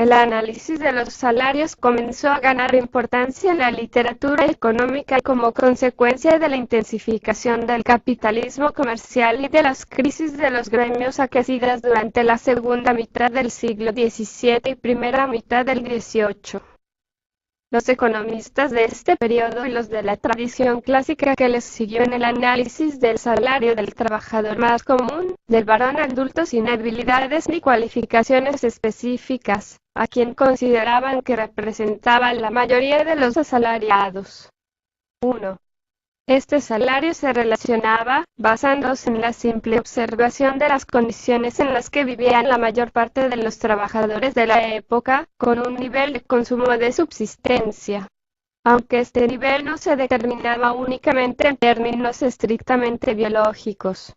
el análisis de los salarios comenzó a ganar importancia en la literatura económica como consecuencia de la intensificación del capitalismo comercial y de las crisis de los gremios aquecidas durante la segunda mitad del siglo XVII y primera mitad del XVIII. Los economistas de este periodo y los de la tradición clásica que les siguió en el análisis del salario del trabajador más común, del varón adulto sin habilidades ni cualificaciones específicas, a quien consideraban que representaba la mayoría de los asalariados. 1. Este salario se relacionaba, basándose en la simple observación de las condiciones en las que vivían la mayor parte de los trabajadores de la época, con un nivel de consumo de subsistencia. Aunque este nivel no se determinaba únicamente en términos estrictamente biológicos.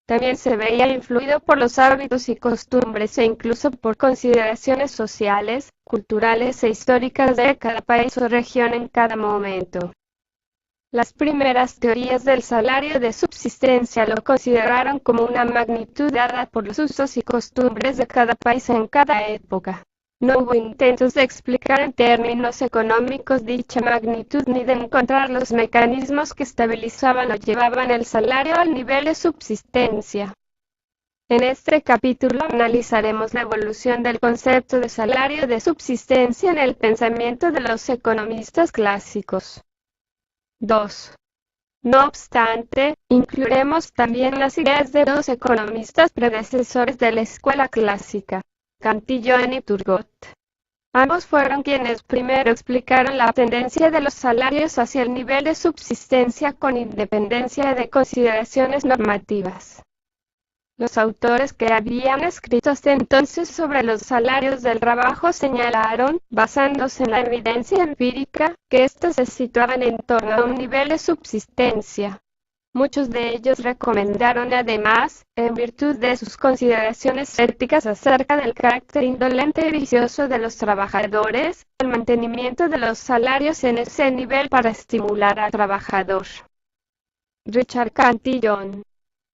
También se veía influido por los hábitos y costumbres e incluso por consideraciones sociales, culturales e históricas de cada país o región en cada momento. Las primeras teorías del salario de subsistencia lo consideraron como una magnitud dada por los usos y costumbres de cada país en cada época. No hubo intentos de explicar en términos económicos dicha magnitud ni de encontrar los mecanismos que estabilizaban o llevaban el salario al nivel de subsistencia. En este capítulo analizaremos la evolución del concepto de salario de subsistencia en el pensamiento de los economistas clásicos. 2. No obstante, incluiremos también las ideas de dos economistas predecesores de la escuela clásica, Cantillon y Turgot. Ambos fueron quienes primero explicaron la tendencia de los salarios hacia el nivel de subsistencia con independencia de consideraciones normativas. Los autores que habían escrito hasta entonces sobre los salarios del trabajo señalaron, basándose en la evidencia empírica, que estos se situaban en torno a un nivel de subsistencia. Muchos de ellos recomendaron además, en virtud de sus consideraciones éticas acerca del carácter indolente y vicioso de los trabajadores, el mantenimiento de los salarios en ese nivel para estimular al trabajador. Richard Cantillon,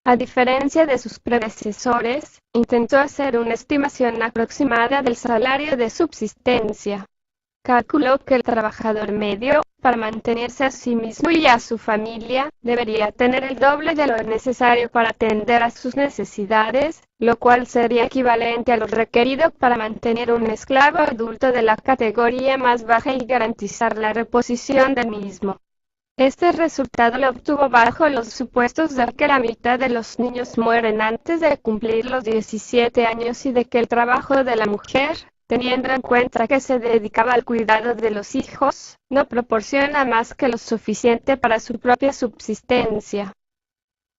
a diferencia de sus predecesores, intentó hacer una estimación aproximada del salario de subsistencia. Calculó que el trabajador medio, para mantenerse a sí mismo y a su familia, debería tener el doble de lo necesario para atender a sus necesidades, lo cual sería equivalente a lo requerido para mantener un esclavo adulto de la categoría más baja y garantizar la reposición del mismo. Este resultado lo obtuvo bajo los supuestos de que la mitad de los niños mueren antes de cumplir los 17 años y de que el trabajo de la mujer, teniendo en cuenta que se dedicaba al cuidado de los hijos, no proporciona más que lo suficiente para su propia subsistencia.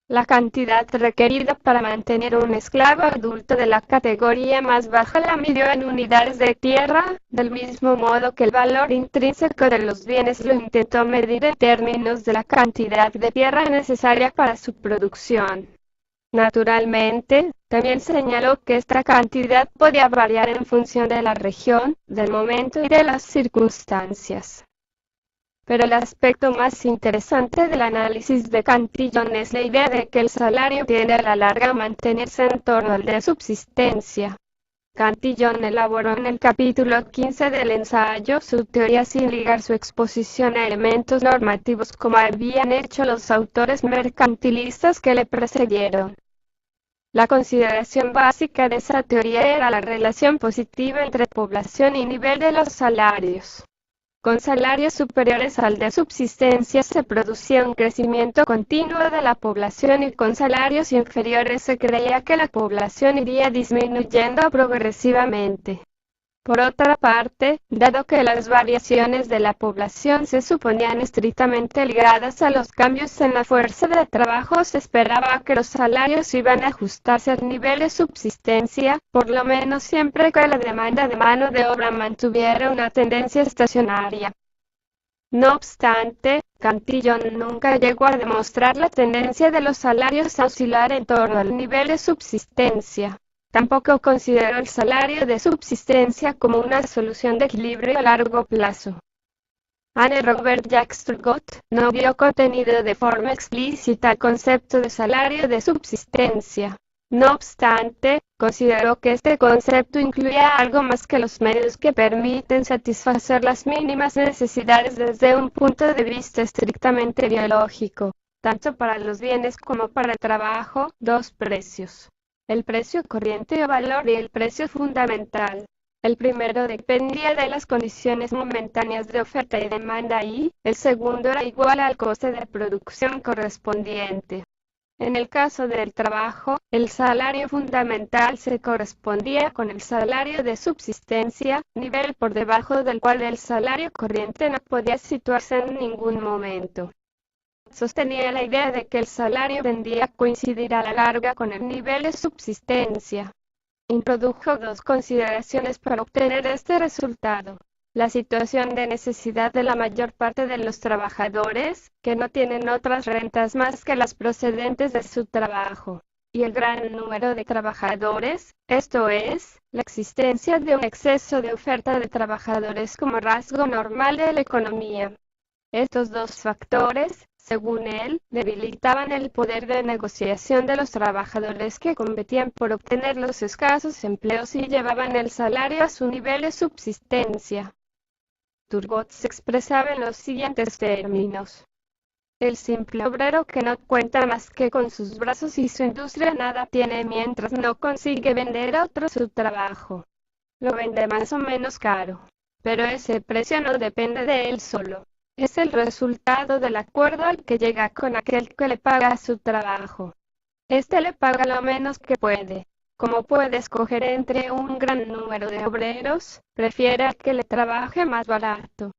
La cantidad requerida para mantener un esclavo adulto de la categoría más baja la midió en unidades de tierra, del mismo modo que el valor intrínseco de los bienes lo intentó medir en términos de la cantidad de tierra necesaria para su producción. Naturalmente, también señaló que esta cantidad podía variar en función de la región, del momento y de las circunstancias. Pero el aspecto más interesante del análisis de Cantillon es la idea de que el salario tiende a la larga a mantenerse en torno al de subsistencia. Cantillon elaboró en el capítulo 15 del ensayo su teoría sin ligar su exposición a elementos normativos como habían hecho los autores mercantilistas que le precedieron. La consideración básica de esa teoría era la relación positiva entre población y nivel de los salarios. Con salarios superiores al de subsistencia se producía un crecimiento continuo de la población y con salarios inferiores se creía que la población iría disminuyendo progresivamente. Por otra parte, dado que las variaciones de la población se suponían estrictamente ligadas a los cambios en la fuerza de trabajo, se esperaba que los salarios iban a ajustarse al nivel de subsistencia, por lo menos siempre que la demanda de mano de obra mantuviera una tendencia estacionaria. No obstante, Cantillon nunca llegó a demostrar la tendencia de los salarios a oscilar en torno al nivel de subsistencia. Tampoco consideró el salario de subsistencia como una solución de equilibrio a largo plazo. Anne Robert Jacques Turgot no vio contenido de forma explícita el concepto de salario de subsistencia. No obstante, consideró que este concepto incluía algo más que los medios que permiten satisfacer las mínimas necesidades desde un punto de vista estrictamente biológico, tanto para los bienes como para el trabajo, dos precios: el precio corriente o valor y el precio fundamental. El primero dependía de las condiciones momentáneas de oferta y demanda y, el segundo era igual al coste de producción correspondiente. En el caso del trabajo, el salario fundamental se correspondía con el salario de subsistencia, nivel por debajo del cual el salario corriente no podía situarse en ningún momento. Sostenía la idea de que el salario tendía a coincidir a la larga con el nivel de subsistencia. Introdujo dos consideraciones para obtener este resultado: la situación de necesidad de la mayor parte de los trabajadores, que no tienen otras rentas más que las procedentes de su trabajo, y el gran número de trabajadores, esto es, la existencia de un exceso de oferta de trabajadores como rasgo normal de la economía. Estos dos factores, según él, debilitaban el poder de negociación de los trabajadores que competían por obtener los escasos empleos y llevaban el salario a su nivel de subsistencia. Turgot se expresaba en los siguientes términos: el simple obrero que no cuenta más que con sus brazos y su industria nada tiene mientras no consigue vender a otro su trabajo. Lo vende más o menos caro, pero ese precio no depende de él solo. Es el resultado del acuerdo al que llega con aquel que le paga su trabajo. Este le paga lo menos que puede. Como puede escoger entre un gran número de obreros, prefiere al que le trabaje más barato.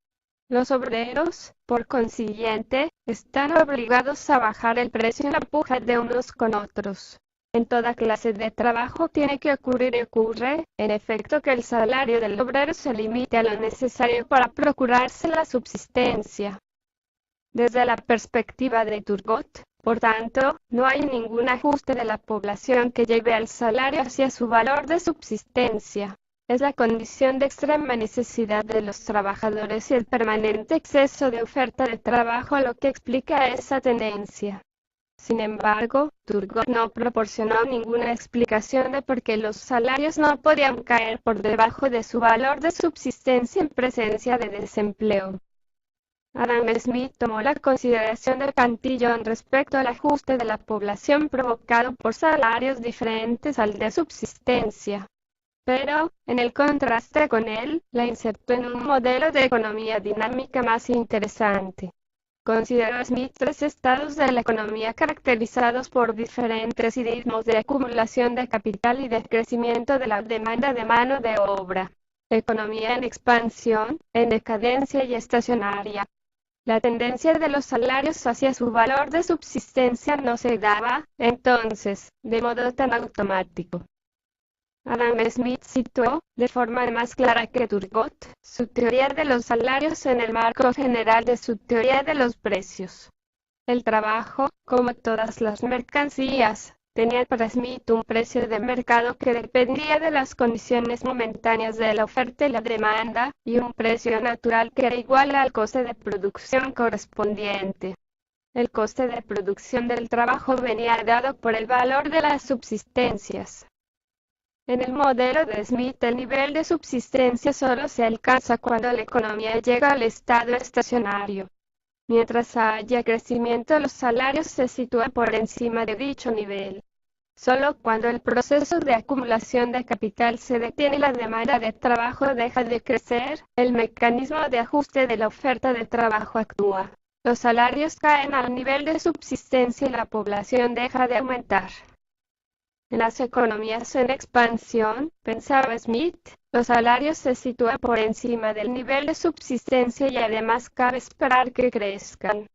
Los obreros, por consiguiente, están obligados a bajar el precio en la puja de unos con otros. En toda clase de trabajo tiene que ocurrir y ocurre, en efecto, que el salario del obrero se limite a lo necesario para procurarse la subsistencia. Desde la perspectiva de Turgot, por tanto, no hay ningún ajuste de la población que lleve al salario hacia su valor de subsistencia. Es la condición de extrema necesidad de los trabajadores y el permanente exceso de oferta de trabajo lo que explica esa tendencia. Sin embargo, Turgot no proporcionó ninguna explicación de por qué los salarios no podían caer por debajo de su valor de subsistencia en presencia de desempleo. Adam Smith tomó la consideración de Cantillon respecto al ajuste de la población provocado por salarios diferentes al de subsistencia. Pero, en el contraste con él, la insertó en un modelo de economía dinámica más interesante. Consideró Smith tres estados de la economía caracterizados por diferentes ritmos de acumulación de capital y de crecimiento de la demanda de mano de obra: economía en expansión, en decadencia y estacionaria. La tendencia de los salarios hacia su valor de subsistencia no se daba, entonces, de modo tan automático. Adam Smith situó, de forma más clara que Turgot, su teoría de los salarios en el marco general de su teoría de los precios. El trabajo, como todas las mercancías, tenía para Smith un precio de mercado que dependía de las condiciones momentáneas de la oferta y la demanda, y un precio natural que era igual al coste de producción correspondiente. El coste de producción del trabajo venía dado por el valor de las subsistencias. En el modelo de Smith, el nivel de subsistencia solo se alcanza cuando la economía llega al estado estacionario. Mientras haya crecimiento, los salarios se sitúan por encima de dicho nivel. Solo cuando el proceso de acumulación de capital se detiene y la demanda de trabajo deja de crecer, el mecanismo de ajuste de la oferta de trabajo actúa. Los salarios caen al nivel de subsistencia y la población deja de aumentar. En las economías en expansión, pensaba Smith, los salarios se sitúan por encima del nivel de subsistencia y además cabe esperar que crezcan.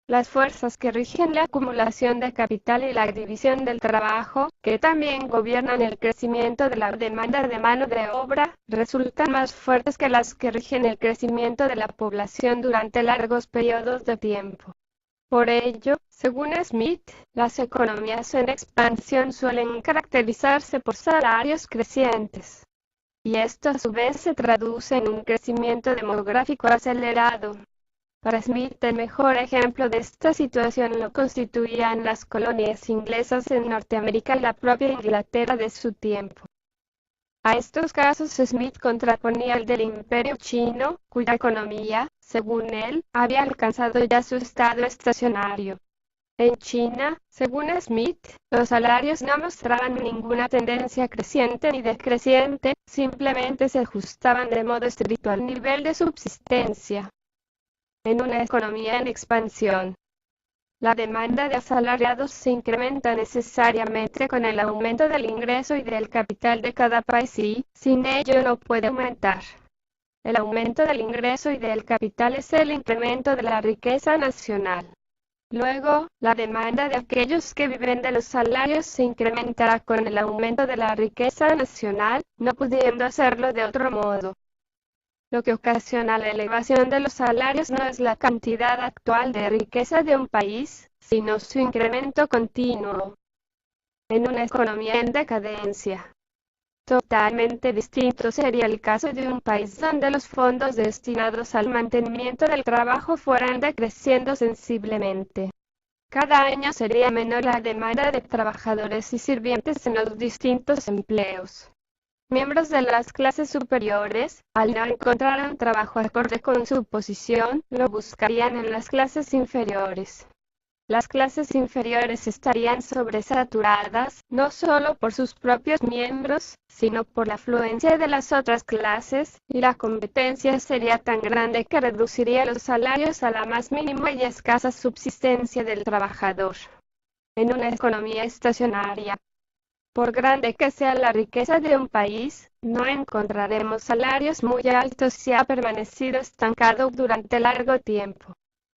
Las fuerzas que rigen la acumulación de capital y la división del trabajo, que también gobiernan el crecimiento de la demanda de mano de obra, resultan más fuertes que las que rigen el crecimiento de la población durante largos periodos de tiempo. Por ello, según Smith, las economías en expansión suelen caracterizarse por salarios crecientes. Y esto a su vez se traduce en un crecimiento demográfico acelerado. Para Smith, el mejor ejemplo de esta situación lo constituían las colonias inglesas en Norteamérica y la propia Inglaterra de su tiempo. A estos casos Smith contraponía el del Imperio chino, cuya economía, según él, había alcanzado ya su estado estacionario. En China, según Smith, los salarios no mostraban ninguna tendencia creciente ni decreciente, simplemente se ajustaban de modo estricto al nivel de subsistencia. En una economía en expansión, la demanda de asalariados se incrementa necesariamente con el aumento del ingreso y del capital de cada país y, sin ello, no puede aumentar. El aumento del ingreso y del capital es el incremento de la riqueza nacional. Luego, la demanda de aquellos que viven de los salarios se incrementará con el aumento de la riqueza nacional, no pudiendo hacerlo de otro modo. Lo que ocasiona la elevación de los salarios no es la cantidad actual de riqueza de un país, sino su incremento continuo. En una economía en decadencia, totalmente distinto sería el caso de un país donde los fondos destinados al mantenimiento del trabajo fueran decreciendo sensiblemente. Cada año sería menor la demanda de trabajadores y sirvientes en los distintos empleos. Miembros de las clases superiores, al no encontrar un trabajo acorde con su posición, lo buscarían en las clases inferiores. Las clases inferiores estarían sobresaturadas, no solo por sus propios miembros, sino por la afluencia de las otras clases, y la competencia sería tan grande que reduciría los salarios a la más mínima y escasa subsistencia del trabajador. En una economía estacionaria, por grande que sea la riqueza de un país, no encontraremos salarios muy altos si ha permanecido estancado durante largo tiempo.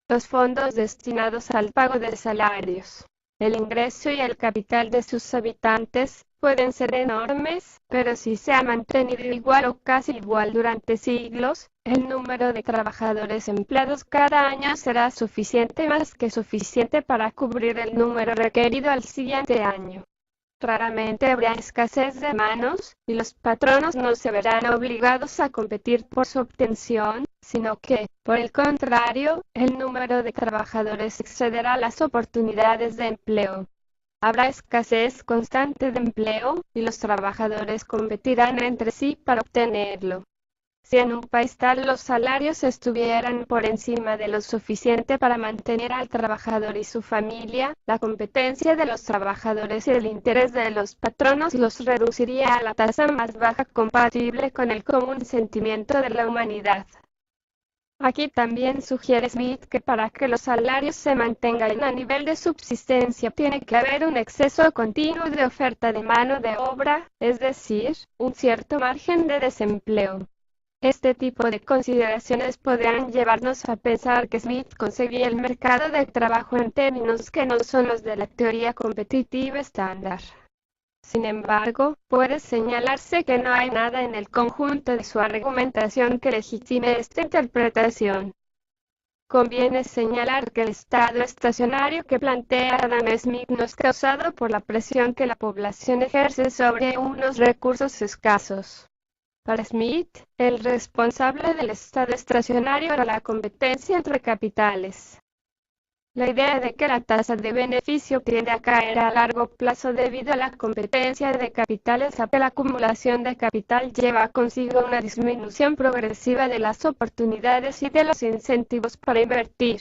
Los fondos destinados al pago de salarios, el ingreso y el capital de sus habitantes pueden ser enormes, pero si se ha mantenido igual o casi igual durante siglos, el número de trabajadores empleados cada año será más que suficiente para cubrir el número requerido al siguiente año. Raramente habrá escasez de manos, y los patronos no se verán obligados a competir por su obtención, sino que, por el contrario, el número de trabajadores excederá las oportunidades de empleo. Habrá escasez constante de empleo, y los trabajadores competirán entre sí para obtenerlo. Si en un país tal los salarios estuvieran por encima de lo suficiente para mantener al trabajador y su familia, la competencia de los trabajadores y el interés de los patronos los reduciría a la tasa más baja compatible con el común sentimiento de la humanidad. Aquí también sugiere Smith que para que los salarios se mantengan a nivel de subsistencia tiene que haber un exceso continuo de oferta de mano de obra, es decir, un cierto margen de desempleo. Este tipo de consideraciones podrían llevarnos a pensar que Smith concebía el mercado de trabajo en términos que no son los de la teoría competitiva estándar. Sin embargo, puede señalarse que no hay nada en el conjunto de su argumentación que legitime esta interpretación. Conviene señalar que el estado estacionario que plantea Adam Smith no es causado por la presión que la población ejerce sobre unos recursos escasos. Para Smith, el responsable del estado estacionario era la competencia entre capitales. La idea de que la tasa de beneficio tiende a caer a largo plazo debido a la competencia de capitales a que la acumulación de capital lleva consigo una disminución progresiva de las oportunidades y de los incentivos para invertir.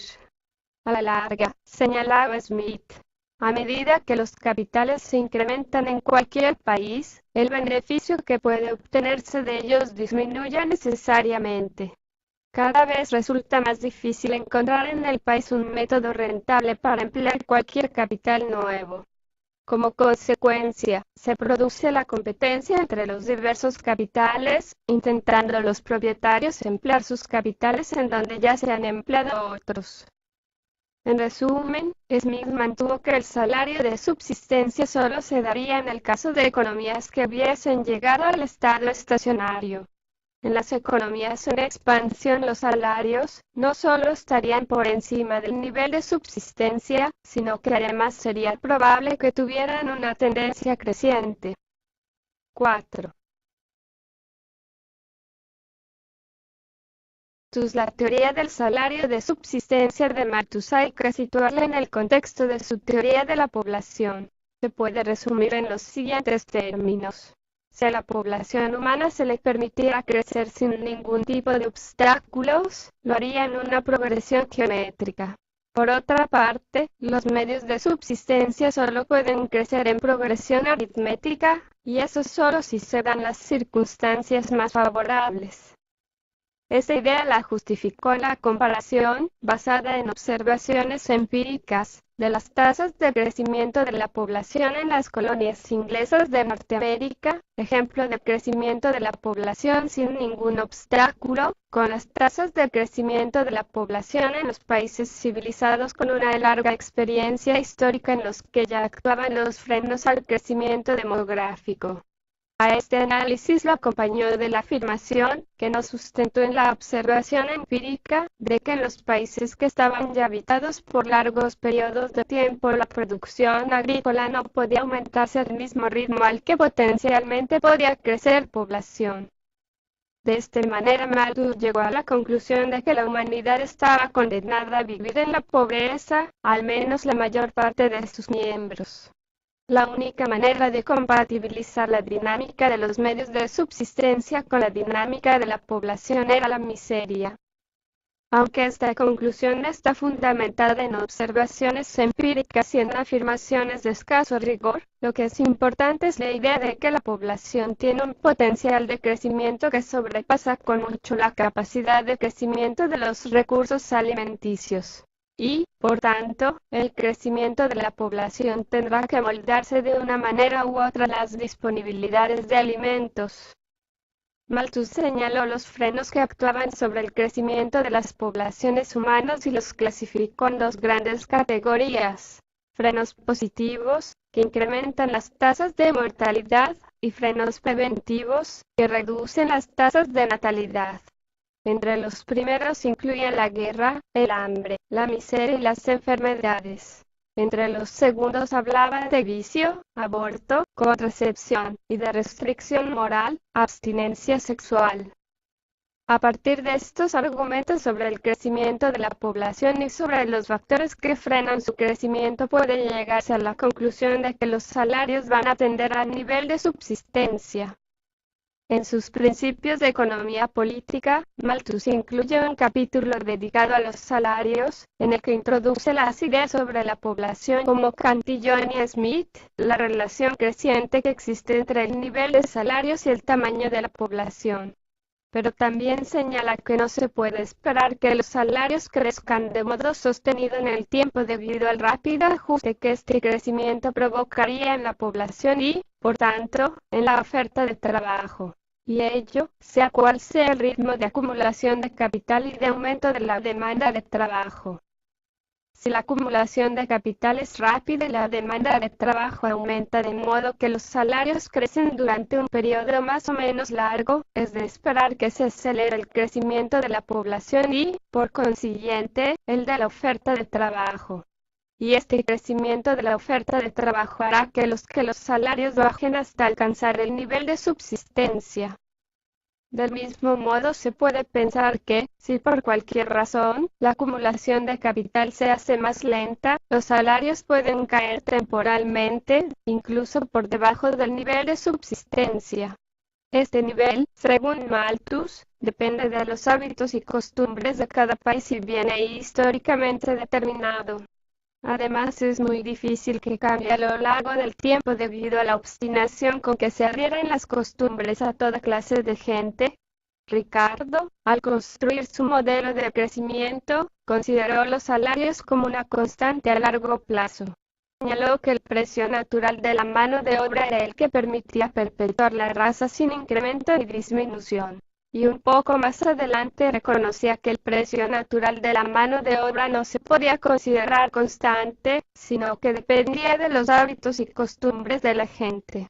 A la larga, señalaba Smith, a medida que los capitales se incrementan en cualquier país, el beneficio que puede obtenerse de ellos disminuye necesariamente. Cada vez resulta más difícil encontrar en el país un método rentable para emplear cualquier capital nuevo. Como consecuencia, se produce la competencia entre los diversos capitales, intentando los propietarios emplear sus capitales en donde ya se han empleado otros. En resumen, Smith mantuvo que el salario de subsistencia solo se daría en el caso de economías que hubiesen llegado al estado estacionario. En las economías en expansión los salarios no solo estarían por encima del nivel de subsistencia, sino que además sería probable que tuvieran una tendencia creciente. 4. La teoría del salario de subsistencia de Malthus hay que situarla en el contexto de su teoría de la población. Se puede resumir en los siguientes términos. Si a la población humana se le permitiera crecer sin ningún tipo de obstáculos, lo haría en una progresión geométrica. Por otra parte, los medios de subsistencia solo pueden crecer en progresión aritmética, y eso solo si se dan las circunstancias más favorables. Esta idea la justificó la comparación, basada en observaciones empíricas, de las tasas de crecimiento de la población en las colonias inglesas de Norteamérica, ejemplo de crecimiento de la población sin ningún obstáculo, con las tasas de crecimiento de la población en los países civilizados con una larga experiencia histórica en los que ya actuaban los frenos al crecimiento demográfico. A este análisis lo acompañó de la afirmación, que no sustentó en la observación empírica, de que en los países que estaban ya habitados por largos periodos de tiempo la producción agrícola no podía aumentarse al mismo ritmo al que potencialmente podía crecer población. De esta manera Malthus llegó a la conclusión de que la humanidad estaba condenada a vivir en la pobreza, al menos la mayor parte de sus miembros. La única manera de compatibilizar la dinámica de los medios de subsistencia con la dinámica de la población era la miseria. Aunque esta conclusión está fundamentada en observaciones empíricas y en afirmaciones de escaso rigor, lo que es importante es la idea de que la población tiene un potencial de crecimiento que sobrepasa con mucho la capacidad de crecimiento de los recursos alimenticios. Y, por tanto, el crecimiento de la población tendrá que moldarse de una manera u otra a las disponibilidades de alimentos. Malthus señaló los frenos que actuaban sobre el crecimiento de las poblaciones humanas y los clasificó en dos grandes categorías: frenos positivos, que incrementan las tasas de mortalidad, y frenos preventivos, que reducen las tasas de natalidad. Entre los primeros incluyen la guerra, el hambre, la miseria y las enfermedades. Entre los segundos hablaba de vicio, aborto, contracepción, y de restricción moral, abstinencia sexual. A partir de estos argumentos sobre el crecimiento de la población y sobre los factores que frenan su crecimiento puede llegarse a la conclusión de que los salarios van a tender al nivel de subsistencia. En sus principios de economía política, Malthus incluye un capítulo dedicado a los salarios, en el que introduce las ideas sobre la población como Kant y Johnny Smith, la relación creciente que existe entre el nivel de salarios y el tamaño de la población. Pero también señala que no se puede esperar que los salarios crezcan de modo sostenido en el tiempo debido al rápido ajuste que este crecimiento provocaría en la población y, por tanto, en la oferta de trabajo. Y ello, sea cual sea el ritmo de acumulación de capital y de aumento de la demanda de trabajo. Si la acumulación de capital es rápida y la demanda de trabajo aumenta de modo que los salarios crecen durante un periodo más o menos largo, es de esperar que se acelere el crecimiento de la población y, por consiguiente, el de la oferta de trabajo. Y este crecimiento de la oferta de trabajo hará que los salarios bajen hasta alcanzar el nivel de subsistencia. Del mismo modo se puede pensar que, si por cualquier razón, la acumulación de capital se hace más lenta, los salarios pueden caer temporalmente, incluso por debajo del nivel de subsistencia. Este nivel, según Malthus, depende de los hábitos y costumbres de cada país y viene históricamente determinado. Además es muy difícil que cambie a lo largo del tiempo debido a la obstinación con que se adhieren las costumbres a toda clase de gente. Ricardo, al construir su modelo de crecimiento, consideró los salarios como una constante a largo plazo. Señaló que el precio natural de la mano de obra era el que permitía perpetuar la raza sin incremento ni disminución. Y un poco más adelante reconocía que el precio natural de la mano de obra no se podía considerar constante, sino que dependía de los hábitos y costumbres de la gente.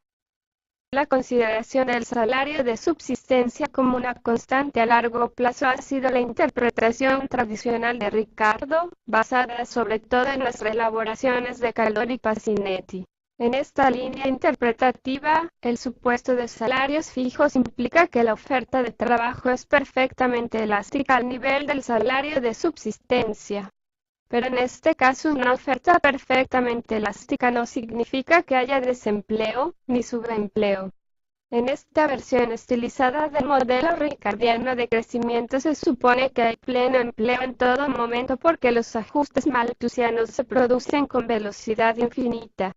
La consideración del salario de subsistencia como una constante a largo plazo ha sido la interpretación tradicional de Ricardo, basada sobre todo en las reelaboraciones de Calor y Pasinetti. En esta línea interpretativa, el supuesto de salarios fijos implica que la oferta de trabajo es perfectamente elástica al nivel del salario de subsistencia. Pero en este caso una oferta perfectamente elástica no significa que haya desempleo, ni subempleo. En esta versión estilizada del modelo ricardiano de crecimiento se supone que hay pleno empleo en todo momento porque los ajustes malthusianos se producen con velocidad infinita.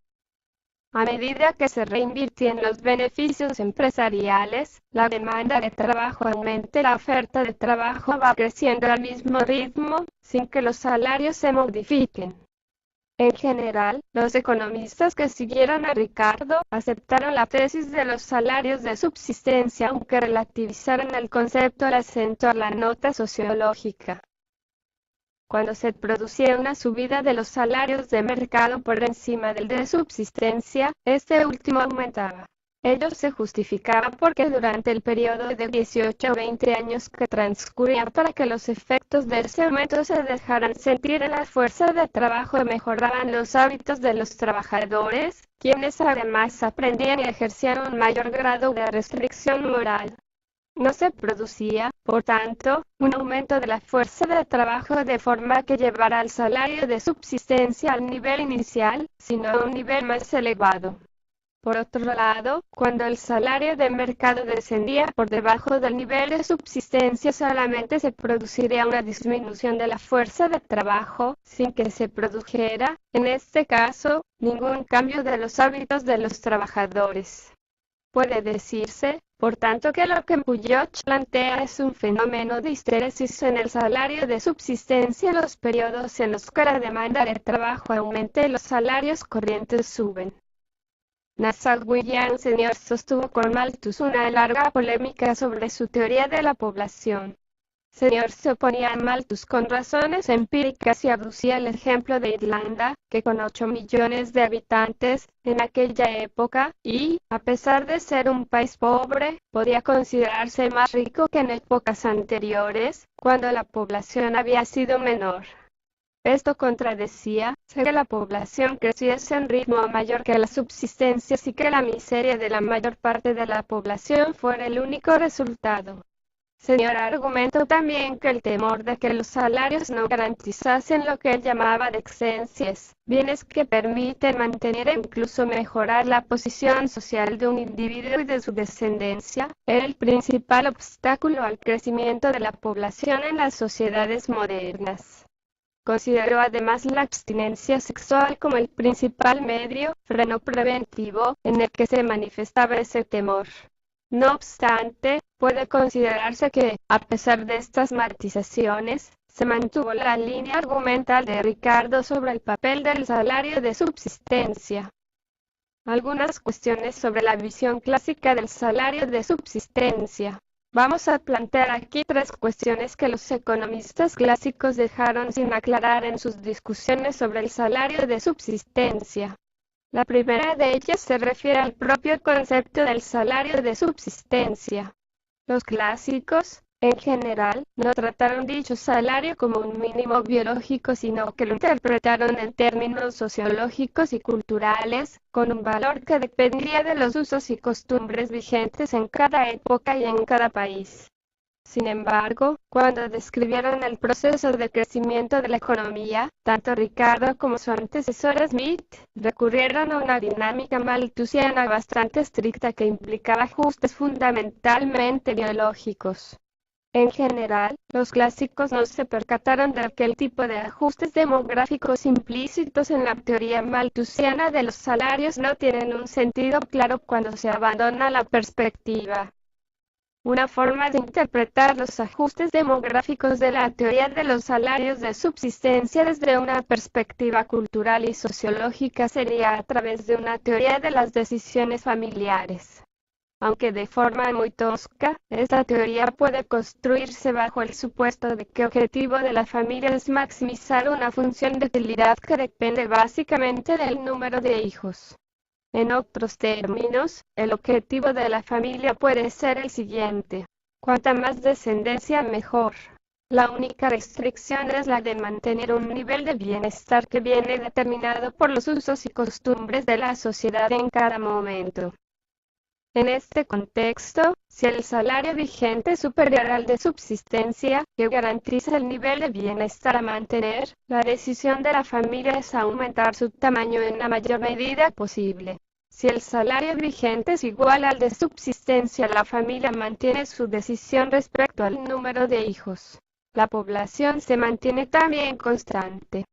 A medida que se reinvirtien los beneficios empresariales, la demanda de trabajo aumenta y la oferta de trabajo va creciendo al mismo ritmo, sin que los salarios se modifiquen. En general, los economistas que siguieron a Ricardo aceptaron la tesis de los salarios de subsistencia, aunque relativizaron el concepto al acentuar la nota sociológica. Cuando se producía una subida de los salarios de mercado por encima del de subsistencia, este último aumentaba. Ello se justificaba porque durante el periodo de 18 o 20 años que transcurría para que los efectos de ese aumento se dejaran sentir en la fuerza de trabajo mejoraban los hábitos de los trabajadores, quienes además aprendían y ejercían un mayor grado de restricción moral. No se producía, por tanto, un aumento de la fuerza de trabajo de forma que llevara al salario de subsistencia al nivel inicial, sino a un nivel más elevado. Por otro lado, cuando el salario de mercado descendía por debajo del nivel de subsistencia solamente se produciría una disminución de la fuerza de trabajo, sin que se produjera, en este caso, ningún cambio de los hábitos de los trabajadores. Puede decirse, por tanto, que lo que Pujoch plantea es un fenómeno de histeresis en el salario de subsistencia en los periodos en los que la demanda de trabajo aumenta y los salarios corrientes suben. Nassau-Williams Sr. sostuvo con Malthus una larga polémica sobre su teoría de la población. Sr. se oponía a Malthus con razones empíricas y aducía el ejemplo de Irlanda, que con 8 millones de habitantes, en aquella época, y, a pesar de ser un país pobre, podía considerarse más rico que en épocas anteriores, cuando la población había sido menor. Esto contradecía, que la población creciese en ritmo mayor que la subsistencia y que la miseria de la mayor parte de la población fuera el único resultado. Sr. argumentó también que el temor de que los salarios no garantizasen lo que él llamaba dexencias, bienes que permiten mantener e incluso mejorar la posición social de un individuo y de su descendencia, era el principal obstáculo al crecimiento de la población en las sociedades modernas. Consideró además la abstinencia sexual como el principal medio, freno preventivo, en el que se manifestaba ese temor. No obstante, puede considerarse que, a pesar de estas matizaciones, se mantuvo la línea argumental de Ricardo sobre el papel del salario de subsistencia. Algunas cuestiones sobre la visión clásica del salario de subsistencia. Vamos a plantear aquí 3 cuestiones que los economistas clásicos dejaron sin aclarar en sus discusiones sobre el salario de subsistencia. La primera de ellas se refiere al propio concepto del salario de subsistencia. Los clásicos, en general, no trataron dicho salario como un mínimo biológico, sino que lo interpretaron en términos sociológicos y culturales, con un valor que dependía de los usos y costumbres vigentes en cada época y en cada país. Sin embargo, cuando describieron el proceso de crecimiento de la economía, tanto Ricardo como su antecesor Smith recurrieron a una dinámica malthusiana bastante estricta que implicaba ajustes fundamentalmente biológicos. En general, los clásicos no se percataron de aquel tipo de ajustes demográficos implícitos en la teoría malthusiana de los salarios no tienen un sentido claro cuando se abandona la perspectiva. Una forma de interpretar los ajustes demográficos de la teoría de los salarios de subsistencia desde una perspectiva cultural y sociológica sería a través de una teoría de las decisiones familiares. Aunque de forma muy tosca, esta teoría puede construirse bajo el supuesto de que el objetivo de la familia es maximizar una función de utilidad que depende básicamente del número de hijos. En otros términos, el objetivo de la familia puede ser el siguiente: cuanta más descendencia mejor. La única restricción es la de mantener un nivel de bienestar que viene determinado por los usos y costumbres de la sociedad en cada momento. En este contexto, si el salario vigente es superior al de subsistencia, que garantiza el nivel de bienestar a mantener, la decisión de la familia es aumentar su tamaño en la mayor medida posible. Si el salario vigente es igual al de subsistencia, la familia mantiene su decisión respecto al número de hijos. La población se mantiene también constante.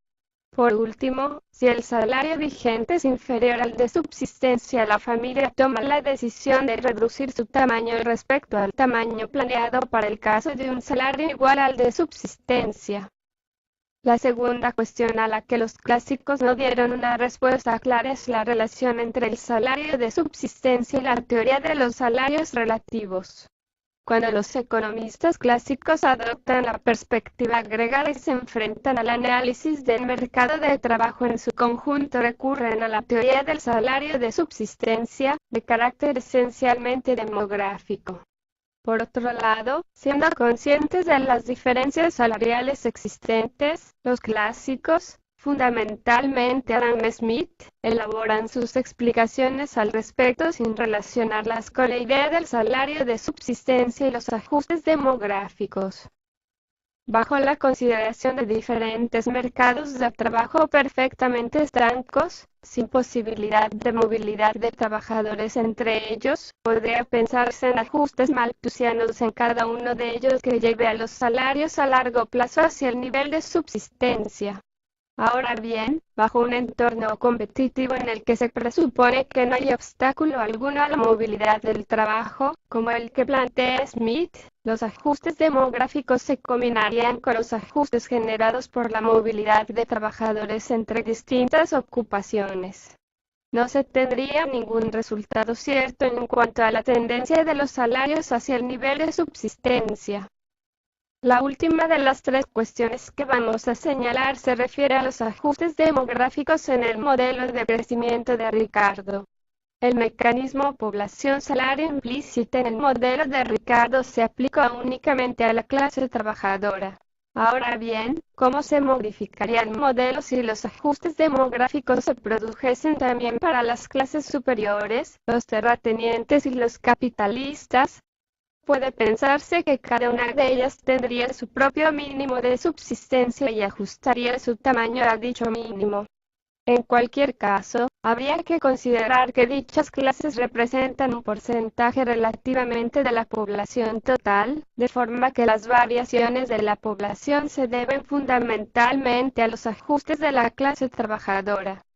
Por último, si el salario vigente es inferior al de subsistencia, la familia toma la decisión de reducir su tamaño respecto al tamaño planeado para el caso de un salario igual al de subsistencia. La segunda cuestión a la que los clásicos no dieron una respuesta clara es la relación entre el salario de subsistencia y la teoría de los salarios relativos. Cuando los economistas clásicos adoptan la perspectiva agregada y se enfrentan al análisis del mercado de trabajo en su conjunto, recurren a la teoría del salario de subsistencia, de carácter esencialmente demográfico. Por otro lado, siendo conscientes de las diferencias salariales existentes, los clásicos, fundamentalmente Adam Smith, elaboran sus explicaciones al respecto sin relacionarlas con la idea del salario de subsistencia y los ajustes demográficos. Bajo la consideración de diferentes mercados de trabajo perfectamente estancos, sin posibilidad de movilidad de trabajadores entre ellos, podría pensarse en ajustes malthusianos en cada uno de ellos que lleve a los salarios a largo plazo hacia el nivel de subsistencia. Ahora bien, bajo un entorno competitivo en el que se presupone que no hay obstáculo alguno a la movilidad del trabajo, como el que plantea Smith, los ajustes demográficos se combinarían con los ajustes generados por la movilidad de trabajadores entre distintas ocupaciones. No se tendría ningún resultado cierto en cuanto a la tendencia de los salarios hacia el nivel de subsistencia. La última de las tres cuestiones que vamos a señalar se refiere a los ajustes demográficos en el modelo de crecimiento de Ricardo. El mecanismo población-salario implícito en el modelo de Ricardo se aplica únicamente a la clase trabajadora. Ahora bien, ¿cómo se modificaría el modelo si los ajustes demográficos se produjesen también para las clases superiores, los terratenientes y los capitalistas? Puede pensarse que cada una de ellas tendría su propio mínimo de subsistencia y ajustaría su tamaño a dicho mínimo. En cualquier caso, habría que considerar que dichas clases representan un porcentaje relativamente de la población total, de forma que las variaciones de la población se deben fundamentalmente a los ajustes de la clase trabajadora.